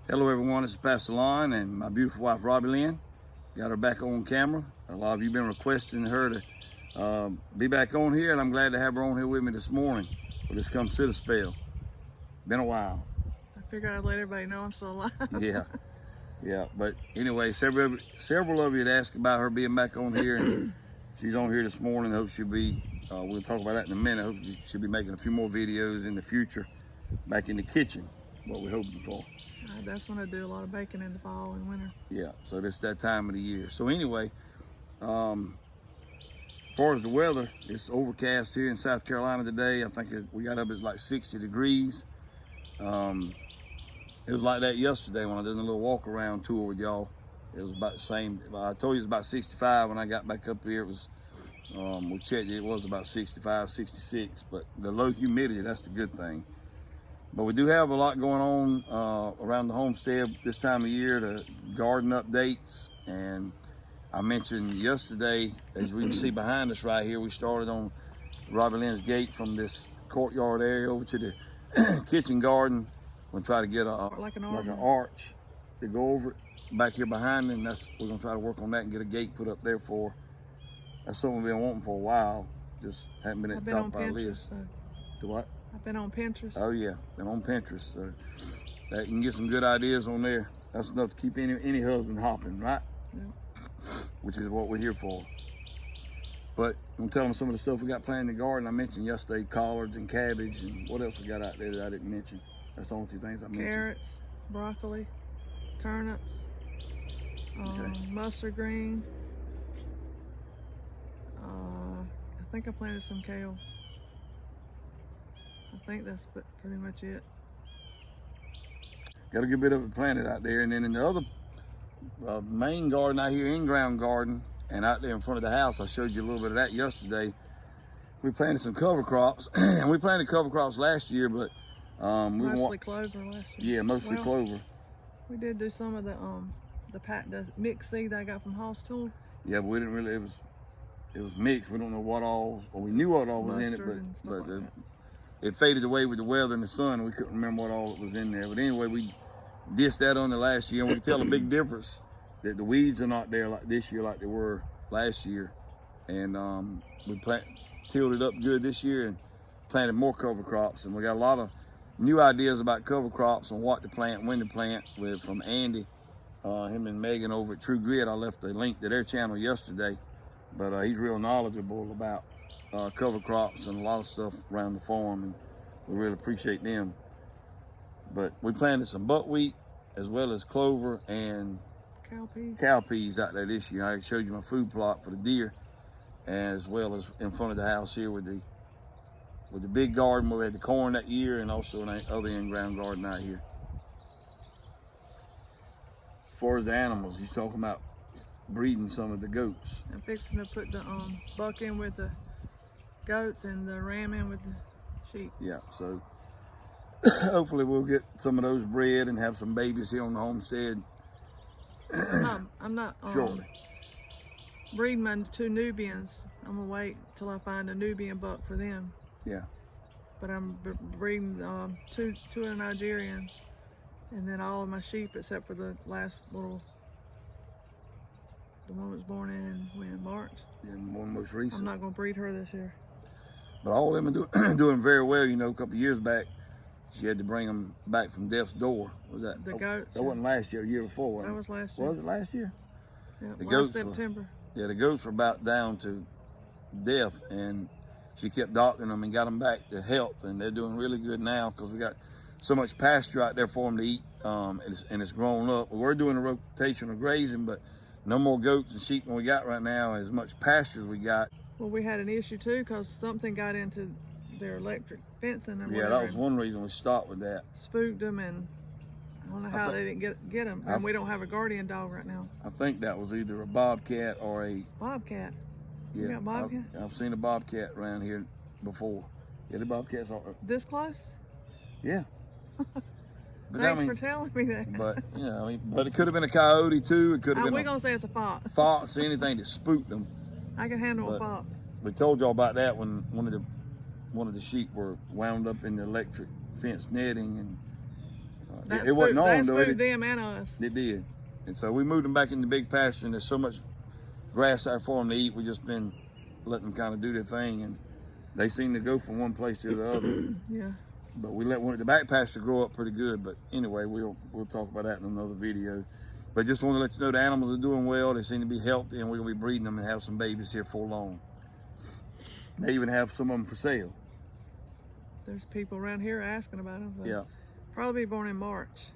Hello everyone, this is Pastor Lon and my beautiful wife Robbie Lynn. Got her back on camera. A lot of you have been requesting her to be back on here, and I'm glad to have her on here with me this morning for this Come Sit a Spell. Been a while. I figured I'd let everybody know I'm still alive. Yeah. But anyway, several of you had asked about her being back on here, and she's on here this morning. I hope she'll be, we'll talk about that in a minute. I hope she'll be making a few more videos in the future back in the kitchen, what we're hoping for. That's when I do a lot of baking in the fall and winter. Yeah, so it's that time of the year. So anyway, as far as the weather, it's overcast here in South Carolina today. I think we got up, it's like 60 degrees. It was like that yesterday when I did a little walk around tour with y'all. It was about the same. I told you it was about 65 when I got back up here. It was, we checked it was about 65, 66, but the low humidity, that's the good thing. But we do have a lot going on around the homestead this time of year, the garden updates. And I mentioned yesterday, as we can see behind us right here, we started on Robbie Lynn's gate from this courtyard area over to the kitchen garden. We'll try to get like an arch to go over it back here behind me, and we're gonna try to work on that and get a gate put up there for. That's something we've been wanting for a while, just hadn't been at the top of our list. So. Do what? I've been on Pinterest. Oh yeah, been on Pinterest. So that you can get some good ideas on there. That's enough to keep any husband hopping, right? Yeah. Which is what we're here for. But I'm telling them some of the stuff we got planted in the garden. I mentioned yesterday collards and cabbage, and what else we got out there that I didn't mention. That's the only two things I mentioned. Carrots, broccoli, turnips, mustard green. I think I planted some kale. I think that's pretty much it. Got a good bit of it planted out there. And then in the other main garden out here, in-ground garden, and out there in front of the house, I showed you a little bit of that yesterday. We planted some cover crops, and we planted cover crops last year, but mostly clover last year. Yeah, mostly clover. We did do some of the mixed seed that I got from Hoss Tool. Yeah, but we didn't really, it was mixed. We don't know what all, or we knew what all was in it, but it faded away with the weather and the sun. We couldn't remember what all was in there. But anyway, we dished that on the last year, and we can tell a big difference that the weeds are not there like this year like they were last year. And we tilled it up good this year and planted more cover crops. And we got a lot of new ideas about cover crops and what to plant, when to plant, from Andy, him and Megan over at True Grid. I left a link to their channel yesterday, but he's real knowledgeable about cover crops and a lot of stuff around the farm, and we really appreciate them. But we planted some buckwheat as well as clover and cow peas out there this year. I showed you my food plot for the deer, as well as in front of the house here with the big garden where we had the corn that year, and also an other in-ground garden out here. As far as the animals, you're talking about breeding some of the goats. I'm fixing to put the buck in with the goats and the ram in with the sheep. Yeah, so hopefully we'll get some of those bred and have some babies here on the homestead. I'm not shortly breeding my two Nubians. I'm gonna wait till I find a Nubian buck for them. Yeah. But I'm breeding two in Nigerian, and then all of my sheep except for the last little, the one was born in March. Yeah, one most recent. I'm not gonna breed her this year. But all of them are doing very well. You know, a couple of years back, she had to bring them back from death's door. Was that the goats? That wasn't last year. The year before, wasn't it? That was last year. Was it last year? Yeah, the last goats September. Yeah, the goats were about down to death, and she kept doctoring them and got them back to health, and they're doing really good now because we got so much pasture out there for them to eat, and it's grown up. We were doing a rotation of grazing, but no more goats and sheep than we got right now, as much pasture as we got. Well, we had an issue too because something got into their electric fencing. Yeah, that was one reason we stopped with that. Spooked them, and I don't know how they didn't get them. And we don't have a guardian dog right now. I think that was either a bobcat or a bobcat. Yeah, you got bobcat? I've seen a bobcat around here before. Yeah, the bobcats are this close. Yeah. But thanks for telling me that. But you know, but it could have been a coyote too. It could have been. We're gonna say it's a fox. Fox, anything that spooked them. I can handle a fox. We told y'all about that when one of the sheep were wound up in the electric fence netting, and it wasn't on that though. spooked them and us. It did. And so we moved them back in the big pasture, and there's so much grass out for them to eat. We just been letting them kind of do their thing, and they seem to go from one place to the other. Yeah. But we let the back pasture grow up pretty good. But anyway, we'll talk about that in another video. But just want to let you know the animals are doing well. They seem to be healthy, and we're gonna be breeding them and have some babies here for long. They even have some of them for sale. There's people around here asking about them. So Yeah. Probably born in March.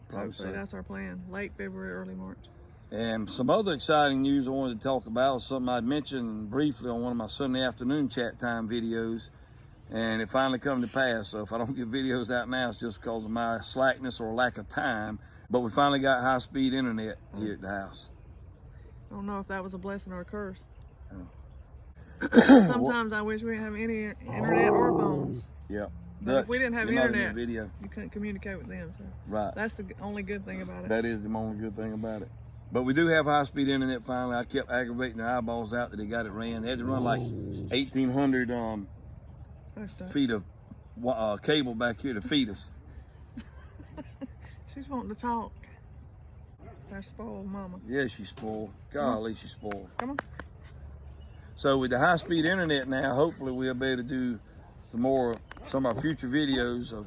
Probably so. That's our plan. Late February, early March. And some other exciting news I wanted to talk about, something I mentioned briefly on one of my Sunday afternoon chat time videos, and it finally come to pass. So if I don't get videos out now, it's just because of my slackness or lack of time. But we finally got high-speed internet here at the house. I don't know if that was a blessing or a curse. Oh. Sometimes I wish we didn't have any internet or phones. Yeah. But if we didn't have you're not in internet, this video. you couldn't communicate with them. So Right. that's the only good thing about it. That is the only good thing about it. But we do have high-speed internet finally. I kept aggravating their eyeballs out that they got it ran. They had to run like 1,800 feet of cable back here to feed us. She's wanting to talk. It's our spoiled mama. Yeah, she's spoiled. Golly, she's spoiled. Come on. So with the high-speed internet now, hopefully we'll be able to do some of our future videos of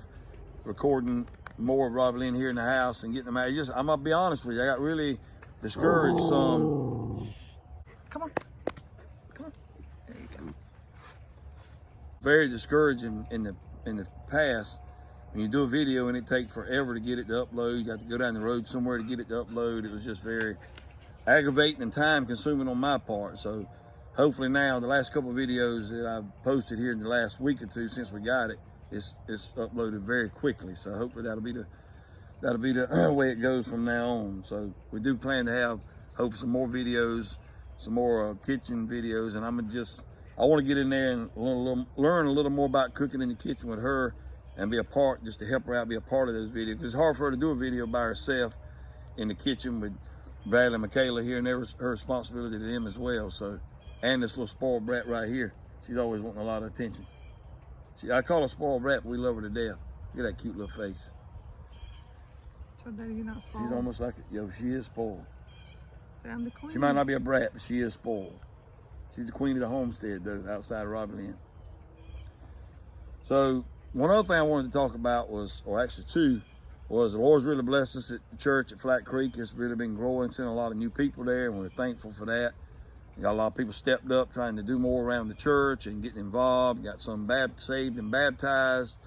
recording more of Robbie Lynn here in the house and getting them out. I'm gonna be honest with you, I got really discouraged some. Come on. Come on. There you go. Very discouraging in the past. When you do a video and it takes forever to get it to upload, you have to go down the road somewhere to get it to upload. It was just very aggravating and time consuming on my part. So hopefully now, the last couple of videos that I've posted here in the last week or two since we got it, it's uploaded very quickly. So hopefully that'll be the way it goes from now on. So we do plan to have hopefully some more videos, some more kitchen videos, and I want to get in there and learn a little more about cooking in the kitchen with her and be a part, just to help her out, be a part of those videos. It's hard for her to do a video by herself in the kitchen with Bradley and Michaela here, and her responsibility to them as well. So, and this little spoiled brat right here, she's always wanting a lot of attention. I call her spoiled brat, but we love her to death. Look at that cute little face. So, Daddy, you're not spoiled? She's almost like, she is spoiled. See, I'm the queen. She might not be a brat, but she is spoiled. She's the queen of the homestead, though, outside of Robbie Lynn. So, one other thing I wanted to talk about was, or actually two, was the Lord's really blessed us at the church at Flat Creek. It's really been growing, sending a lot of new people there, and we're thankful for that. We got a lot of people stepped up trying to do more around the church and getting involved. Got some saved and baptized.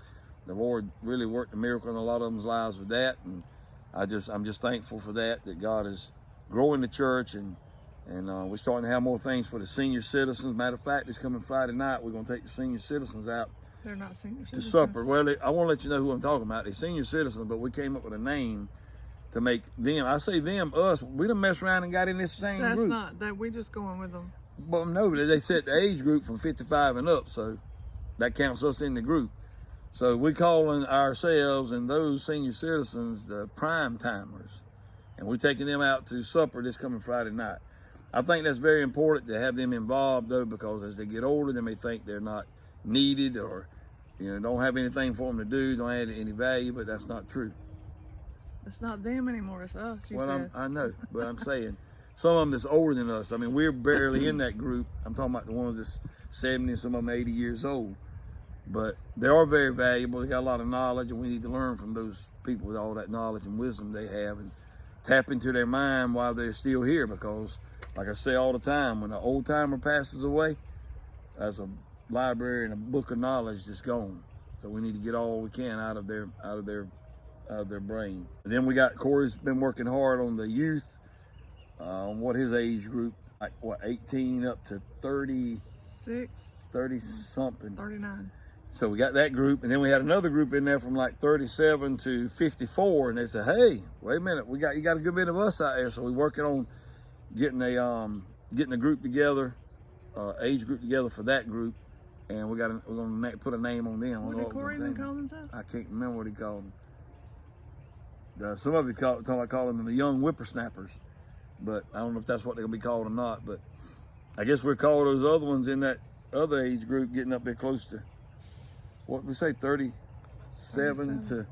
The Lord really worked a miracle in a lot of them's lives with that, and I'm just thankful for that God is growing the church, and we're starting to have more things for the senior citizens. Matter of fact, this coming Friday night, we're going to take the senior citizens out. They're not senior to citizens. supper. Well, I want to let you know who I'm talking about. They're senior citizens, but we came up with a name to make them. I say them, us. We done messed around and got in this same group. That's not that. We're just going with them. Well, no, but they set the age group from 55 and up, so that counts us in the group. So we're calling ourselves and those senior citizens the prime timers, and we're taking them out to supper this coming Friday night. I think that's very important to have them involved, though, because as they get older, they may think they're not needed, or don't have anything for them to do, don't add any value, but that's not true. It's not them anymore, it's us. I know, but I'm saying some of them that's older than us. I mean, we're barely in that group. I'm talking about the ones that's 70, some of them 80 years old, but they are very valuable. They got a lot of knowledge, and we need to learn from those people with all that knowledge and wisdom they have, and tap into their mind while they're still here, because like I say all the time, when an old timer passes away, that's a library and a book of knowledge that's gone. So we need to get all we can out of their brain. And then we got Corey's been working hard on the youth, on what his age group, like 18 up to 36, 30 something, 39. So we got that group, and then we had another group in there from like 37 to 54, and they said, "Hey, wait a minute, you got a good bit of us out there." So we're working on getting a group together, age group together for that group, and we're gonna put a name on them. What did Corey even call himself? I can't remember what he called them. Some of you talking about calling them the young whippersnappers, but I don't know if that's what they're gonna be called or not. But I guess we're calling those other ones in that other age group getting up there close to, what we say, 37 to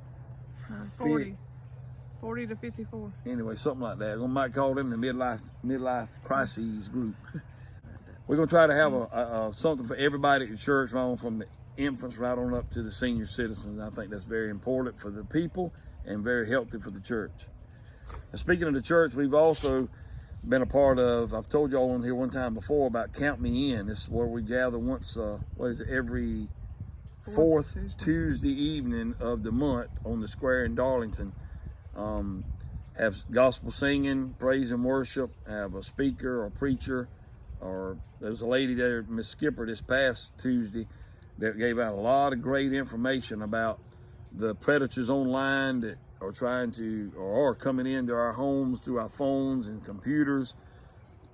40 to 54. Anyway, something like that. We might call them the midlife crises group. We're gonna try to have something for everybody at the church, right, from the infants right on up to the senior citizens. I think that's very important for the people and very healthy for the church. And speaking of the church, we've also been a part of, I've told y'all on here one time before about Count Me In. This is where we gather once, every fourth Tuesday evening of the month on the square in Darlington. Have gospel singing, praise and worship, have a speaker or preacher, or there was a lady there, Miss Skipper, this past Tuesday that gave out a lot of great information about the predators online that are trying to, or are coming into our homes through our phones and computers,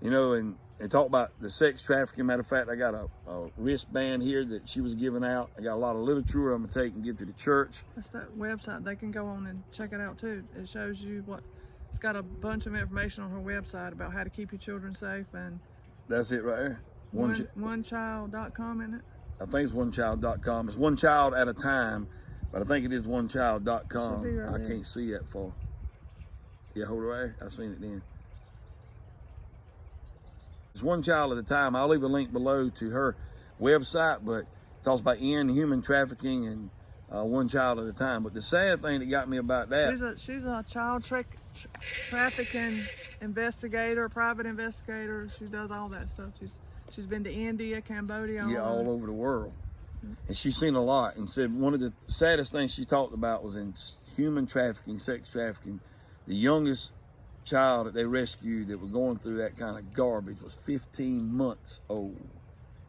you know, and talk about the sex trafficking. Matter of fact, I got a wristband here that she was giving out. I got a lot of literature I'm gonna take and give to the church. That's that website. They can go on and check it out too. It shows you it's got a bunch of information on her website about how to keep your children safe, and that's it right there. Onechild.com, isn't it? I think it's onechild.com. It's one child at a time, but I think it is onechild.com. Right I can't see that far. Yeah, hold it right there. I seen it then. It's one child at a time. I'll leave a link below to her website, but it talks about human trafficking and one child at a time. But the sad thing that got me about that, she's a child trafficking investigator, private investigator. She does all that stuff. She's been to India, Cambodia, all over the world. And she's seen a lot, and said one of the saddest things she talked about was in human trafficking, sex trafficking. The youngest child that they rescued that were going through that kind of garbage was 15 months old.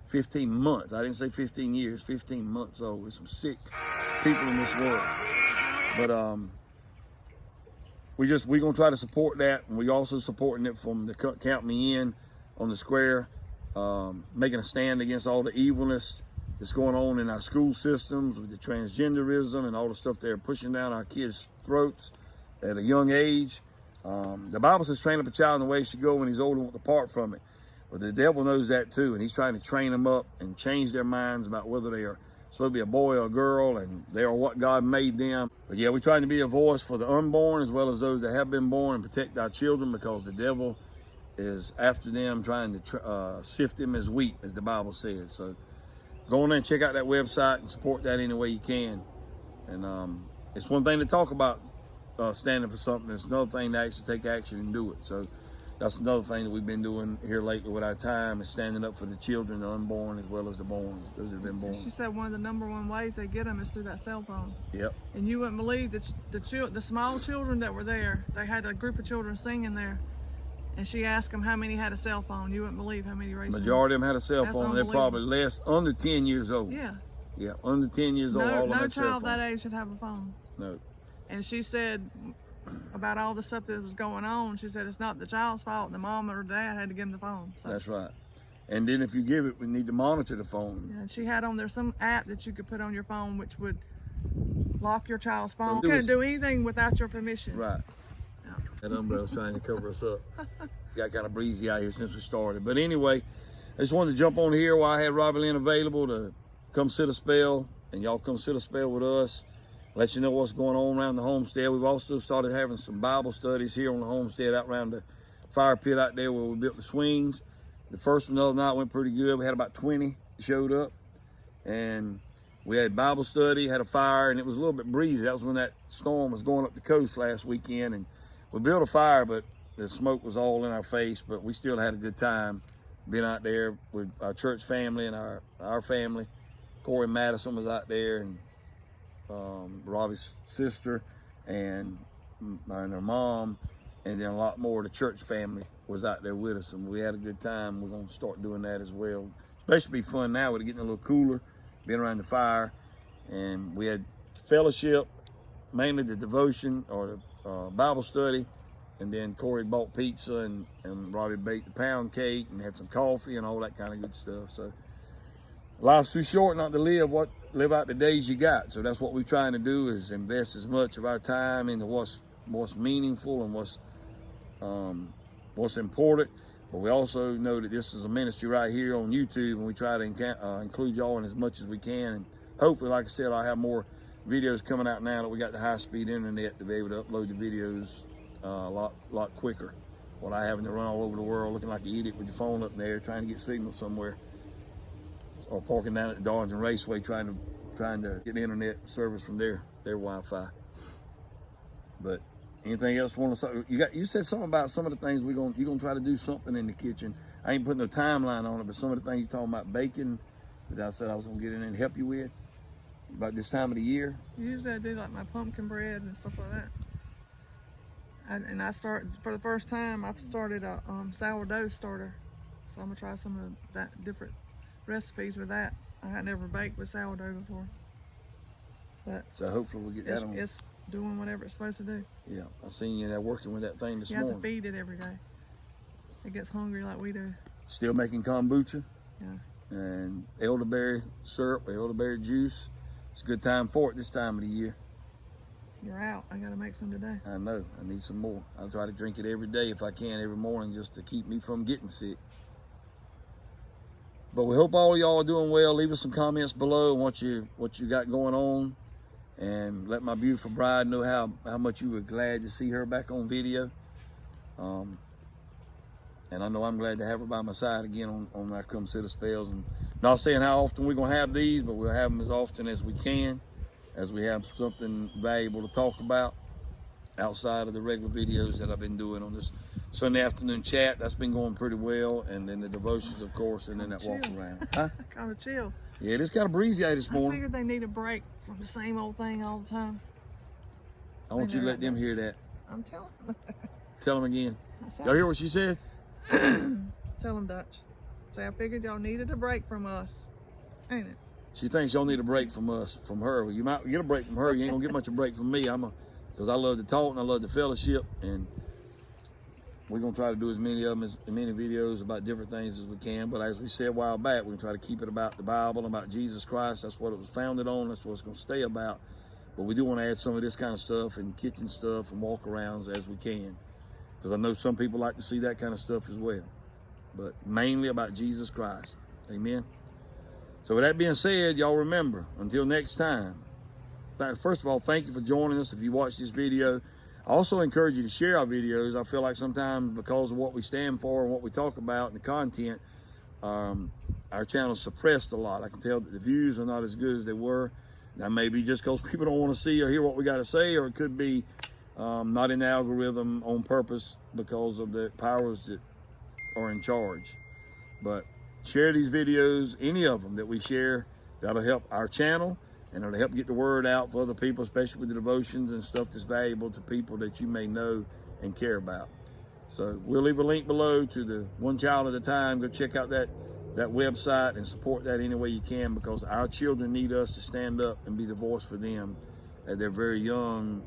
15 months. I didn't say 15 years, 15 months old. There's some sick people in this world. But we're gonna try to support that, and we also supporting it from the Count Me In on the square, making a stand against all the evilness that's going on in our school systems with the transgenderism and all the stuff they're pushing down our kids' throats at a young age. The Bible says, train up a child in the way he should go, when he's old and won't depart from it. But the devil knows that too, and he's trying to train them up and change their minds about whether they are supposed to be a boy or a girl, and they are what God made them. But yeah, we're trying to be a voice for the unborn as well as those that have been born, and protect our children, because the devil is after them, trying to sift them as wheat, as the Bible says. So go on there and check out that website and support that any way you can. And it's one thing to talk about standing for something. It's another thing to actually take action and do it. So that's another thing that we've been doing here lately with our time, is standing up for the children, the unborn as well as the born, those that have been born. She said one of the number one ways they get them is through that cell phone. Yep. And you wouldn't believe that the small children that were there, they had a group of children singing there, and she asked them how many had a cell phone. You wouldn't believe how many raised. Majority of them had a cell phone. They're probably under 10 years old. Yeah. Yeah, under 10 years old. All of them had cell child that age should have a phone. No. And she said about all the stuff that was going on, she said it's not the child's fault. The mom or dad had to give them the phone. So. That's right. And then if you give it, we need to monitor the phone. Yeah, she had on there some app that you could put on your phone which would lock your child's phone. You couldn't do anything without your permission. Right. Yeah. That umbrella's trying to cover us up. Got kind of breezy out here since we started. But anyway, I just wanted to jump on here while I had Robbie Lynn available to come sit a spell, and y'all come sit a spell with us. Let you know what's going on around the homestead. We've also started having some Bible studies here on the homestead, out around the fire pit out there where we built the swings. The first one the other night went pretty good. We had about 20 showed up, and we had Bible study, had a fire, and it was a little bit breezy. That was when that storm was going up the coast last weekend, and we built a fire, but the smoke was all in our face, but we still had a good time being out there with our church family and our family. Corey Madison was out there, and Robbie's sister and her mom, and then a lot more of the church family was out there with us, and we had a good time. We're going to start doing that as well. Especially be fun now with it getting a little cooler, being around the fire. And we had fellowship, mainly the devotion or the Bible study, and then Corey bought pizza, and Robbie baked the pound cake and had some coffee and all that kind of good stuff. So life's too short not to live out the days you got. So that's what we're trying to do, is invest as much of our time into what's meaningful and what's important. But we also know that this is a ministry right here on YouTube, and we try to include y'all in as much as we can. And hopefully, like I said, I'll have more videos coming out now that we got the high-speed internet to be able to upload the videos a lot quicker. While I having to run all over the world looking like an idiot with your phone up there trying to get signal somewhere, or parking down at the Darlington Raceway trying to get internet service from their Wi-Fi. But anything else want to say? You said something about some of the things you're gonna try to do something in the kitchen. I ain't putting no timeline on it, but some of the things you're talking about baking that I said I was gonna get in and help you with about this time of the year. Usually I do like my pumpkin bread and stuff like that. And I start, for the first time, I've started a sourdough starter. So I'm gonna try some of that different recipes with that. I had never baked with sourdough before. But so hopefully we'll get that on. It's doing whatever it's supposed to do. Yeah, I seen you there working with that thing this morning. You have to feed it every day. It gets hungry like we do. Still making kombucha. Yeah. And elderberry syrup, elderberry juice. It's a good time for it this time of the year. You're out. I gotta make some today. I know. I need some more. I'll try to drink it every day if I can, every morning, just to keep me from getting sick. But we hope all of y'all are doing well. Leave us some comments below on what you got going on, and let my beautiful bride know how much you were glad to see her back on video. And I know I'm glad to have her by my side again on our Come Sit a Spells. And not saying how often we're gonna have these, but we'll have them as often as we can, as we have something valuable to talk about outside of the regular videos that I've been doing on this Sunday afternoon chat. That's been going pretty well, and then the devotions, of course, and then that walk around. Huh? Kind of chill. Yeah, it is kind of breezy out this morning. I figured they need a break from the same old thing all the time. I want you to let them hear that. I'm telling them. Tell them again. Y'all hear what she said? Tell them, Dutch. Say, I figured y'all needed a break from us, ain't it? She thinks y'all need a break from us, from her. Well, you might get a break from her. You ain't gonna get much of a break from me. Because I love to talk and I love the fellowship, and we're gonna try to do as many of them, as many videos about different things as we can. But as we said a while back, we're gonna try to keep it about the Bible, about Jesus Christ. That's what it was founded on. That's what it's gonna stay about. But we do want to add some of this kind of stuff and kitchen stuff and walk-arounds as we can, because I know some people like to see that kind of stuff as well. But mainly about Jesus Christ. Amen. So with that being said, y'all remember, until next time, first of all, thank you for joining us if you watch this video. I also encourage you to share our videos. I feel like sometimes because of what we stand for and what we talk about and the content, our channel's suppressed a lot. I can tell that the views are not as good as they were. That may be just because people don't want to see or hear what we got to say, or it could be not in the algorithm on purpose because of the powers that are in charge. But share these videos, any of them that we share. That'll help our channel, and it'll help get the word out for other people, especially with the devotions and stuff that's valuable to people that you may know and care about. So we'll leave a link below to the One Child at a Time. Go check out that website and support that any way you can, because our children need us to stand up and be the voice for them at their very young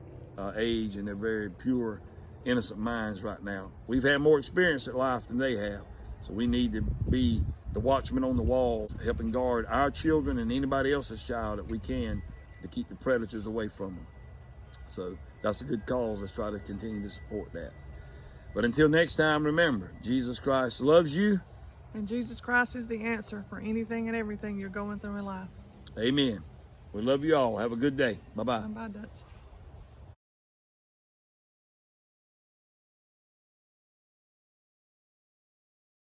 age and their very pure, innocent minds right now. We've had more experience at life than they have, so we need to be the watchman on the wall, helping guard our children and anybody else's child that we can, to keep the predators away from them. So that's a good cause. Let's try to continue to support that. But until next time, remember, Jesus Christ loves you. And Jesus Christ is the answer for anything and everything you're going through in life. Amen. We love you all. Have a good day. Bye-bye. Bye, Dutch.